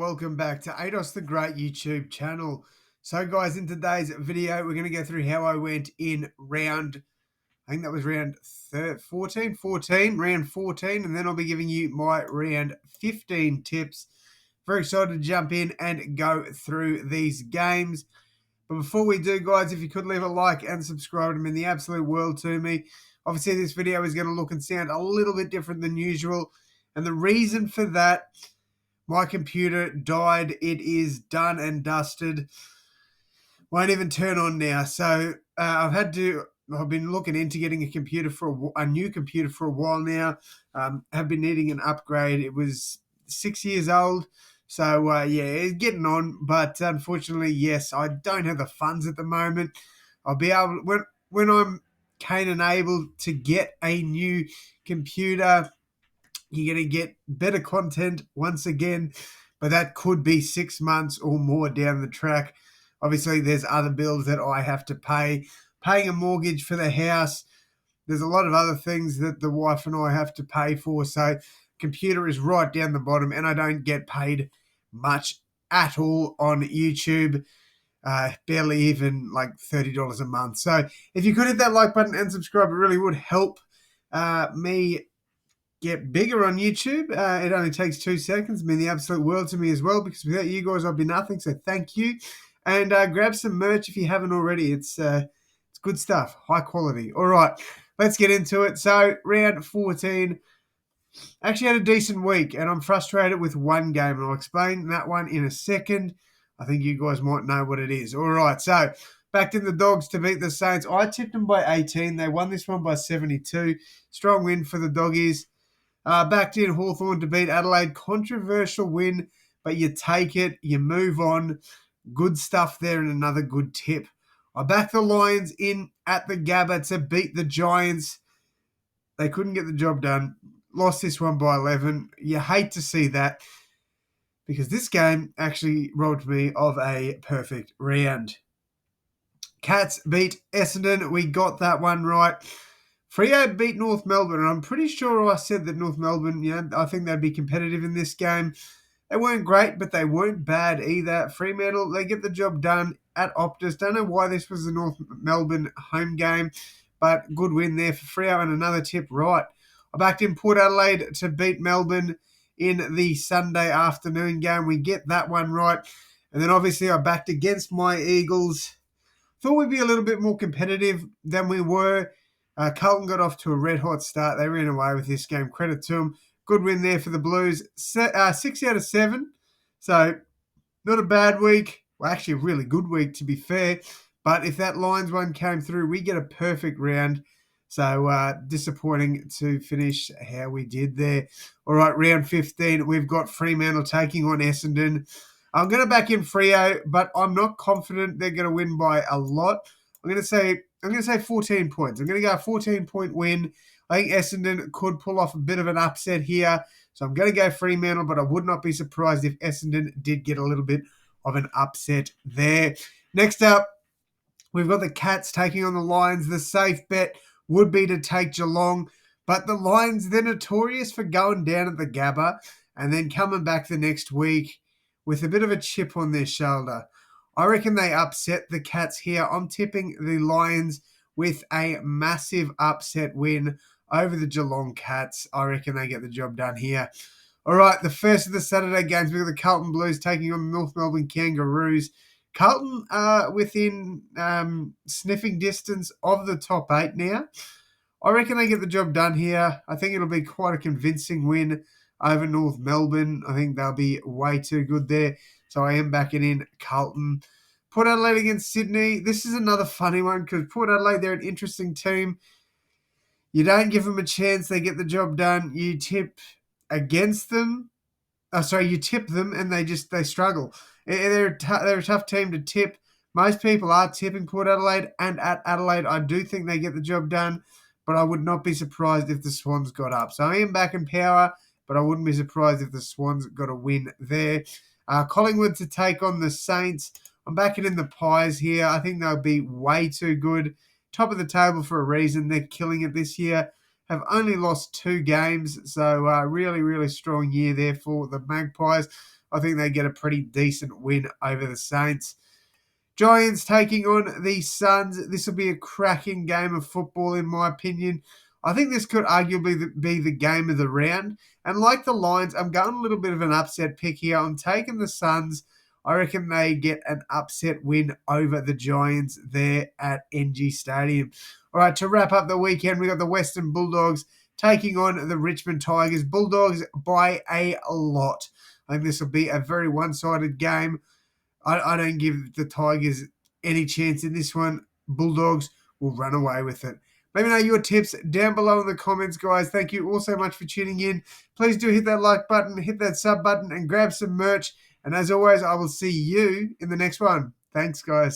Welcome back to Ados the Great YouTube channel. So guys, in today's video, we're going to go through how I went in round, I think that was round 14, round 14, and then I'll be giving you my round 15 tips. Very excited to jump in and go through these games. But before we do, guys, if you could leave a like and subscribe, it mean the absolute world to me. Obviously, this video is going to look and sound a little bit different than usual. And the reason for that, my computer died. It is done and dusted. Won't even turn on now. So I've been looking into getting a new computer for a while now. Have been needing an upgrade. It was 6 years old. So yeah, it's getting on. But unfortunately, yes, I don't have the funds at the moment. I'll be able, when I'm keen and able to get a new computer, you're going to get better content once again, but that could be 6 months or more down the track. Obviously, there's other bills that I have to pay, paying a mortgage for the house. There's a lot of other things that the wife and I have to pay for. So computer is right down the bottom, and I don't get paid much at all on YouTube. Barely even like $30 a month. So if you could hit that like button and subscribe, it really would help me get bigger on YouTube. It only takes 2 seconds. It means the absolute world to me as well, because without you guys, I'd be nothing. So thank you. And grab some merch if you haven't already. It's good stuff, high quality. All right, let's get into it. So round 14, actually had a decent week, and I'm frustrated with one game, and I'll explain that one in a second. I think you guys might know what it is. All right, so backed in the Dogs to beat the Saints. I tipped them by 18. They won this one by 72. Strong win for the Doggies. Backed in Hawthorn to beat Adelaide. Controversial win, but you take it, you move on. Good stuff there, and another good tip. I backed the Lions in at the Gabba to beat the Giants. They couldn't get the job done. Lost this one by 11. You hate to see that, because this game actually robbed me of a perfect round. Cats beat Essendon. We got that one right. Freo beat North Melbourne, and I'm pretty sure I said that North Melbourne, I think they'd be competitive in this game. They weren't great, but they weren't bad either. Fremantle, they get the job done at Optus. Don't know why this was the North Melbourne home game, but good win there for Freo, and another tip right. I backed in Port Adelaide to beat Melbourne in the Sunday afternoon game. We get that one right. And then obviously I backed against my Eagles. Thought we'd be a little bit more competitive than we were. Carlton got off to a red-hot start. They ran away with this game. Credit to them. Good win there for the Blues. 6 out of 7. So not a bad week. Well, actually a really good week, to be fair. But if that Lions one came through, we get a perfect round. So disappointing to finish how we did there. All right, round 15, we've got Fremantle taking on Essendon. I'm going to back in Freo, but I'm not confident they're going to win by a lot. I'm going to say 14 points. I'm going to go a 14-point win. I think Essendon could pull off a bit of an upset here. So I'm going to go Fremantle, but I would not be surprised if Essendon did get a little bit of an upset there. Next up, we've got the Cats taking on the Lions. The safe bet would be to take Geelong, but the Lions, they're notorious for going down at the Gabba and then coming back the next week with a bit of a chip on their shoulder. I reckon they upset the Cats here. I'm tipping the Lions with a massive upset win over the Geelong Cats. I reckon they get the job done here. All right, the first of the Saturday games, we've got the Carlton Blues taking on the North Melbourne Kangaroos. Carlton are within sniffing distance of the top 8 now. I reckon they get the job done here. I think it'll be quite a convincing win over North Melbourne. I think they'll be way too good there. So I am backing in Carlton. Port Adelaide against Sydney. This is another funny one because Port Adelaide, they're an interesting team. You don't give them a chance. They get the job done. You tip against them. You tip them and they struggle. They're a tough team to tip. Most people are tipping Port Adelaide, and at Adelaide, I do think they get the job done, but I would not be surprised if the Swans got up. So I am back in Power, but I wouldn't be surprised if the Swans got a win there. Collingwood to take on the Saints. I'm backing in the Pies here. I think they'll be way too good. Top of the table for a reason. They're killing it this year. Have only lost 2 games, so really, really strong year there for the Magpies. I think they get a pretty decent win over the Saints. Giants taking on the Suns. This will be a cracking game of football, in my opinion. I think this could arguably be the game of the round. And like the Lions, I'm going a little bit of an upset pick here. I'm taking the Suns. I reckon they get an upset win over the Giants there at NG Stadium. All right, to wrap up the weekend, we got the Western Bulldogs taking on the Richmond Tigers. Bulldogs by a lot. I think this will be a very one-sided game. I don't give the Tigers any chance in this one. Bulldogs will run away with it. Let me know your tips down below in the comments, guys. Thank you all so much for tuning in. Please do hit that like button, hit that sub button, and grab some merch. And as always, I will see you in the next one. Thanks, guys.